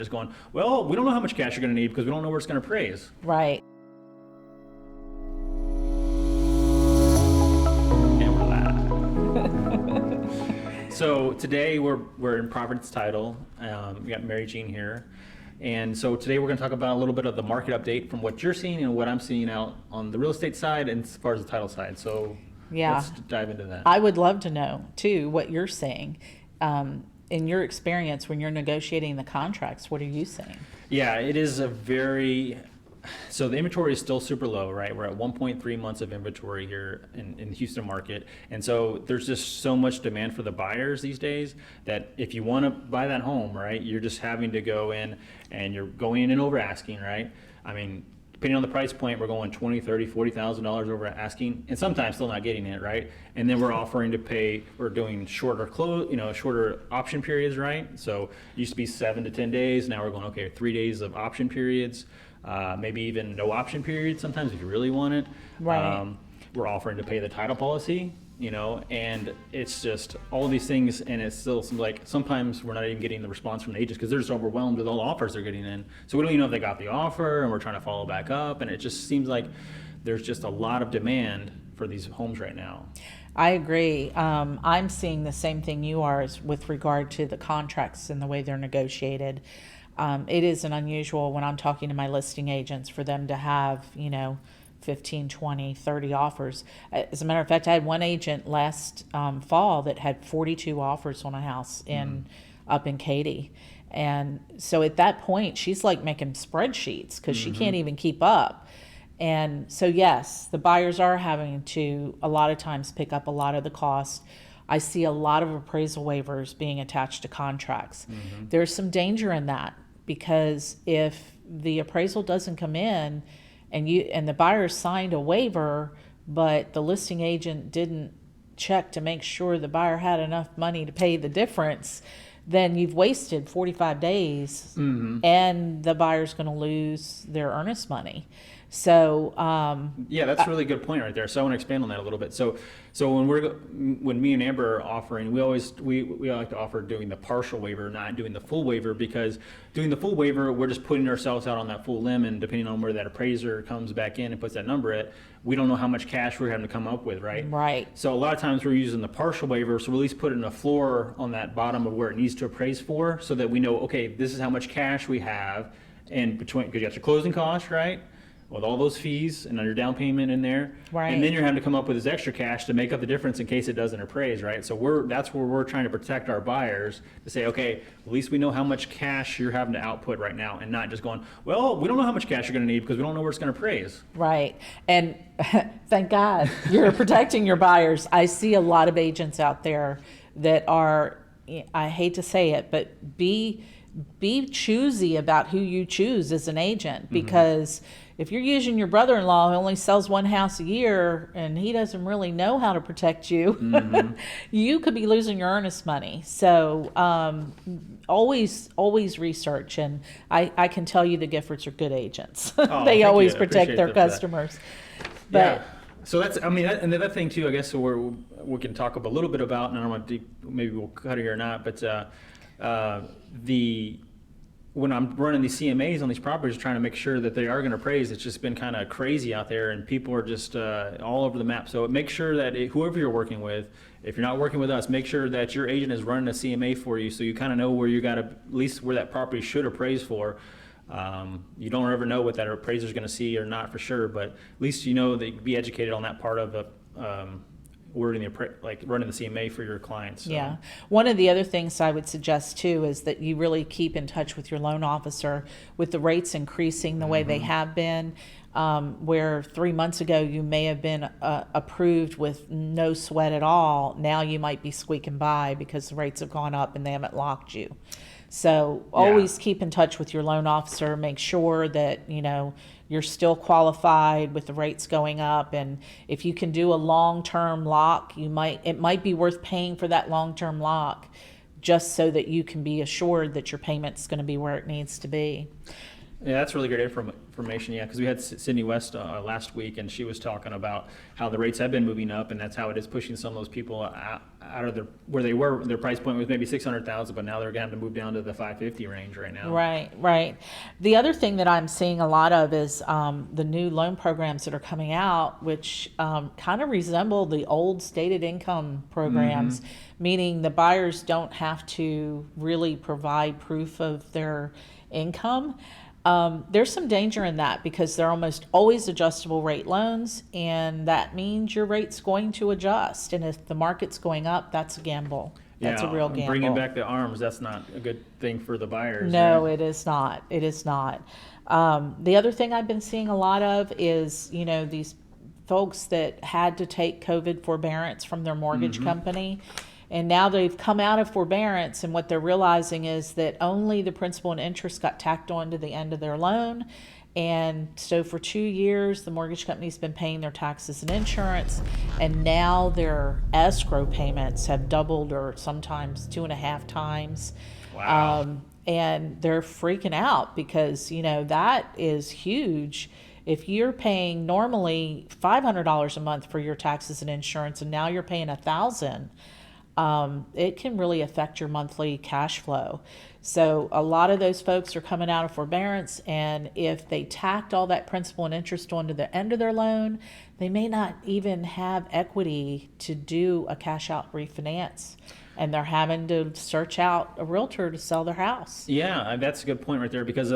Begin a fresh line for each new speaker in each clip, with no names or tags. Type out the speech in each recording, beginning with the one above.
Just going, well, we don't know how much cash you're going to need because we don't know where it's going to appraise.
Right.
And we're live. So today we're in Providence Title. We got Mary Jean here. And so today we're going to talk about a little bit of the market update from what you're seeing and what I'm seeing out on the real estate side and as far as the title side. So
Yeah.
let's dive into that.
I would love to know, too, what you're seeing. In your experience, when you're negotiating the contracts, what are you seeing?
Yeah, it is so the inventory is still super low, right? We're at 1.3 months of inventory here in the Houston market. And so there's just so much demand for the buyers these days that if you want to buy that home, right, you're just having to go in and you're going in and over asking, right? I mean, depending on the price point, we're going $20,000, $30,000, $40,000 over asking, and sometimes still not getting it, right? And then we're offering to pay, we're doing shorter option periods, right? So it used to be 7 to 10 days. Now we're going, okay, 3 days of option periods, maybe even no option periods sometimes if you really want it.
Right.
We're offering to pay the title policy, and it's just all these things, and it still seems like sometimes we're not even getting the response from the agents because they're just overwhelmed with all the offers they're getting in. So we don't even know if they got the offer, and we're trying to follow back up, and it just seems like there's just a lot of demand for these homes right now.
I agree. I'm seeing the same thing you are with regard to the contracts and the way they're negotiated. It isn't unusual when I'm talking to my listing agents for them to have, 15, 20, 30 offers. As a matter of fact, I had one agent last fall that had 42 offers on a house up in Katy. And so at that point, she's like making spreadsheets because she can't even keep up. And so, yes, the buyers are having to, a lot of times, pick up a lot of the cost. I see a lot of appraisal waivers being attached to contracts. There's some danger in that because if the appraisal doesn't come in and the buyer signed a waiver, but the listing agent didn't check to make sure the buyer had enough money to pay the difference, then you've wasted 45 days and the buyer's going to lose their earnest money. So
yeah, that's a really good point right there. So I want to expand on that a little bit. So when me and Amber are offering, we like to offer doing the partial waiver, not doing the full waiver, because doing the full waiver, we're just putting ourselves out on that full limb, and depending on where that appraiser comes back in and puts that number at, we don't know how much cash we're having to come up with, right?
Right.
So a lot of times we're using the partial waiver, so we at least put in a floor on that bottom of where it needs to appraise for, so that we know, okay, this is how much cash we have, and between, because you got your closing costs, right? With all those fees and your down payment in there,
Right.
And then you're having to come up with this extra cash to make up the difference in case it doesn't appraise, right? So that's where we're trying to protect our buyers to say, okay, at least we know how much cash you're having to output right now, and not just going, well, we don't know how much cash you're going to need because we don't know where it's going to appraise.
Right. And thank God you're protecting your buyers. I see a lot of agents out there that are, I hate to say it, but be choosy about who you choose as an agent, because if you're using your brother-in-law who only sells one house a year and he doesn't really know how to protect you, you could be losing your earnest money. So always research. And I can tell you the Giffords are good agents.
Oh,
they
thank
always
you. I
protect
appreciate
their
that for that.
customers.
Yeah.
But
So that's, and the other thing too, I guess, so we can talk a little bit about, and I don't want to, maybe we'll cut it here or not, but when I'm running these CMAs on these properties, trying to make sure that they are going to appraise, it's just been kind of crazy out there, and people are just all over the map. So make sure that whoever you're working with, if you're not working with us, make sure that your agent is running a CMA for you, so you kind of know where you got to, at least where that property should appraise for. You don't ever know what that appraiser is going to see or not for sure, but at least you know that you can be educated on that part of the running the CMA for your clients. So.
yeah, one of the other things I would suggest too is that you really keep in touch with your loan officer. With the rates increasing the way they have been, where 3 months ago you may have been approved with no sweat at all, now you might be squeaking by because the rates have gone up and they haven't locked you. So always keep in touch with your loan officer. Make sure that you're still qualified with the rates going up, and if you can do a long-term lock, it might be worth paying for that long-term lock, just so that you can be assured that your payment's going to be where it needs to be.
Yeah, that's really great information, yeah, because we had Sydney West last week, and she was talking about how the rates have been moving up, and that's how it is pushing some of those people out of where they were, their price point was maybe 600,000, but now they're going to have to move down to the 550 range right now.
Right. The other thing that I'm seeing a lot of is the new loan programs that are coming out, which kind of resemble the old stated income programs, meaning the buyers don't have to really provide proof of their income. There's some danger in that because they're almost always adjustable rate loans, and that means your rate's going to adjust. And if the market's going up, that's a gamble. That's a real gamble.
Bringing back the arms, that's not a good thing for the buyers.
No,
right?
it is not. It is not. The other thing I've been seeing a lot of is, these folks that had to take COVID forbearance from their mortgage company. And now they've come out of forbearance, and what they're realizing is that only the principal and interest got tacked on to the end of their loan. And so for 2 years, the mortgage company's been paying their taxes and insurance, and now their escrow payments have doubled or sometimes 2.5 times.
Wow.
And they're freaking out because, that is huge. If you're paying normally $500 a month for your taxes and insurance, and now you're paying $1,000, it can really affect your monthly cash flow. So a lot of those folks are coming out of forbearance, and if they tacked all that principal and interest onto the end of their loan, they may not even have equity to do a cash out refinance, and they're having to search out a realtor to sell their house.
Yeah, that's a good point right there, because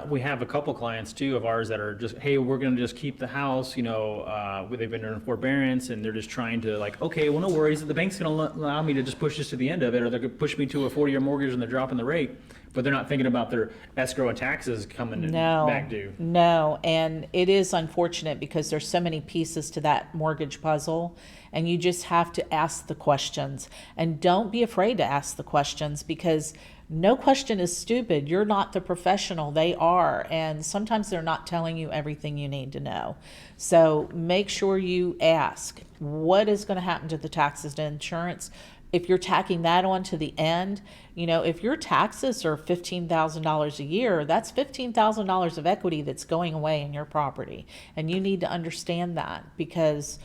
we have a couple clients too of ours that are just, hey, we're going to just keep the house, they've been in forbearance, and they're just trying to okay, well, no worries, the bank's going to allow me to just push this to the end of it, or they're going to push me to a 40-year mortgage and they're dropping the rate, but they're not thinking about their escrow and taxes coming back due.
No, and it is unfortunate because there's so many pieces to that mortgage puzzle, and you just have to ask the questions. And don't be afraid to ask the questions, because no question is stupid. You're not the professional, they are, and sometimes they're not telling you everything you need to know. So make sure you ask, what is going to happen to the taxes and insurance? If you're tacking that on to the end, if your taxes are $15,000 a year, that's $15,000 of equity that's going away in your property. And you need to understand that, because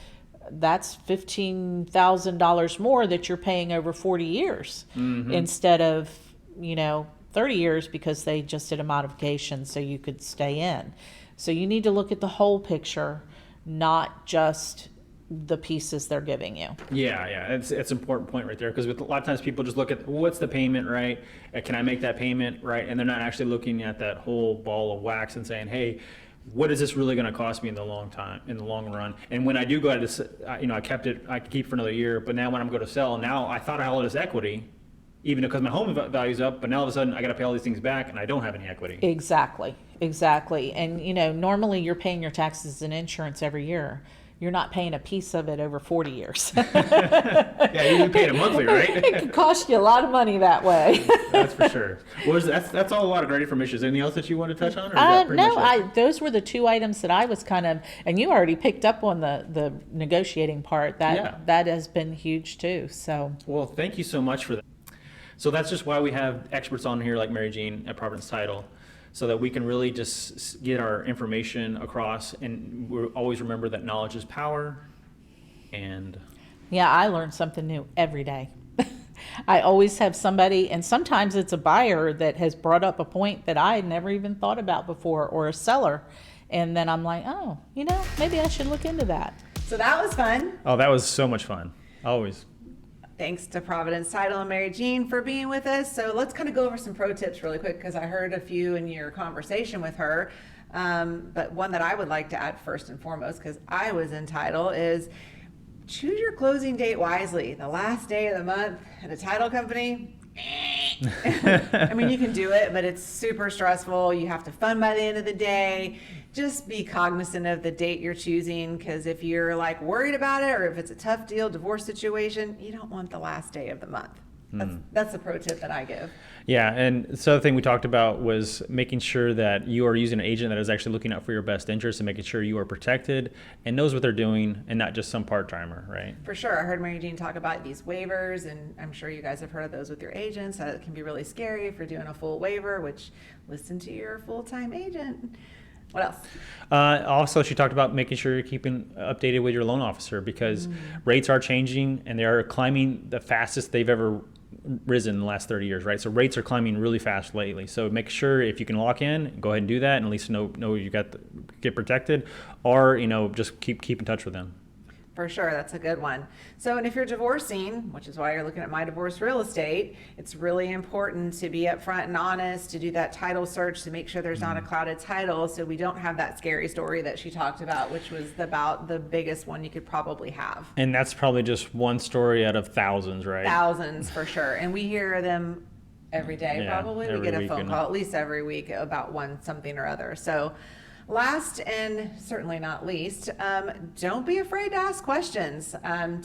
that's $15,000 more that you're paying over 40 years instead of, 30 years, because they just did a modification so you could stay in. So you need to look at the whole picture, not just the pieces they're giving you.
Yeah, it's an important point right there, because a lot of times people just look at what's the payment, right? Can I make that payment, right? And they're not actually looking at that whole ball of wax and saying, hey, what is this really going to cost me in the long run? And when I do go to, I keep for another year, but now when I'm going to sell, now I thought I had all this equity, even because my home value's up, but now all of a sudden I got to pay all these things back and I don't have any equity.
Exactly. And normally you're paying your taxes and insurance every year. You're not paying a piece of it over 40 years.
Yeah, you're paying it monthly, right?
It can cost you a lot of money that way.
That's for sure. Well, that's all a lot of great information. Is there anything else that you want to touch on? Or is that pretty much it?
Those were the two items that I was and you already picked up on the negotiating part. That has been huge too. So.
Well, thank you so much for that. So that's just why we have experts on here like Mary Jean at Providence Title, so that we can really just get our information across, and we always remember that knowledge is power. And
yeah, I learn something new every day. I always have somebody, and sometimes it's a buyer that has brought up a point that I had never even thought about before, or a seller, and then I'm like, oh, maybe I should look into that.
So that was fun.
oh, that was so much fun. Always.
Thanks to Providence Title and Mary Jean for being with us. So let's kind of go over some pro tips really quick, because I heard a few in your conversation with her. But one that I would like to add first and foremost, because I was in title, is choose your closing date wisely. The last day of the month at a title company, I mean, you can do it, but it's super stressful. You have to fund by the end of the day. Just be cognizant of the date you're choosing, because if you're worried about it, or if it's a tough deal, divorce situation, you don't want the last day of the month. That's the pro tip that I give.
Yeah, and the other thing we talked about was making sure that you are using an agent that is actually looking out for your best interest and making sure you are protected and knows what they're doing and not just some part-timer, right?
For sure. I heard Mary Jean talk about these waivers, and I'm sure you guys have heard of those with your agents. It can be really scary if you're doing a full waiver, which listen to your full-time agent. What else?
Also, she talked about making sure you're keeping updated with your loan officer because rates are changing and they are climbing the fastest they've ever risen in the last 30 years, right? So rates are climbing really fast lately. So make sure if you can lock in, go ahead and do that, and at least know you get protected, or just keep in touch with them.
For sure, that's a good one. So, and if you're divorcing, which is why you're looking at My Divorce Real Estate, it's really important to be upfront and honest, to do that title search to make sure there's not a clouded title, so we don't have that scary story that she talked about, which was about the biggest one you could probably have.
And that's probably just one story out of thousands, right?
Thousands for sure, and we hear them every day.
Yeah,
Probably we
every
get a
week
phone
and-
call at least every week about something or other. So. Last and certainly not least, don't be afraid to ask questions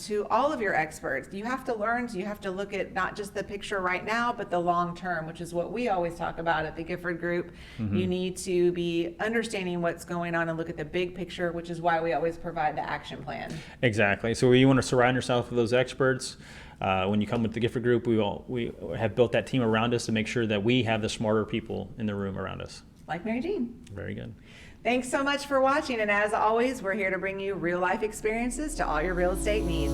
to all of your experts. You have to learn, you have to look at not just the picture right now, but the long term, which is what we always talk about at the Gifford Group. You need to be understanding what's going on and look at the big picture, which is why we always provide the action plan.
Exactly. So you want to surround yourself with those experts. When you come with the Gifford Group, we have built that team around us to make sure that we have the smarter people in the room around us.
Like Mary Jean.
Very good.
Thanks so much for watching, and as always, we're here to bring you real life experiences to all your real estate needs.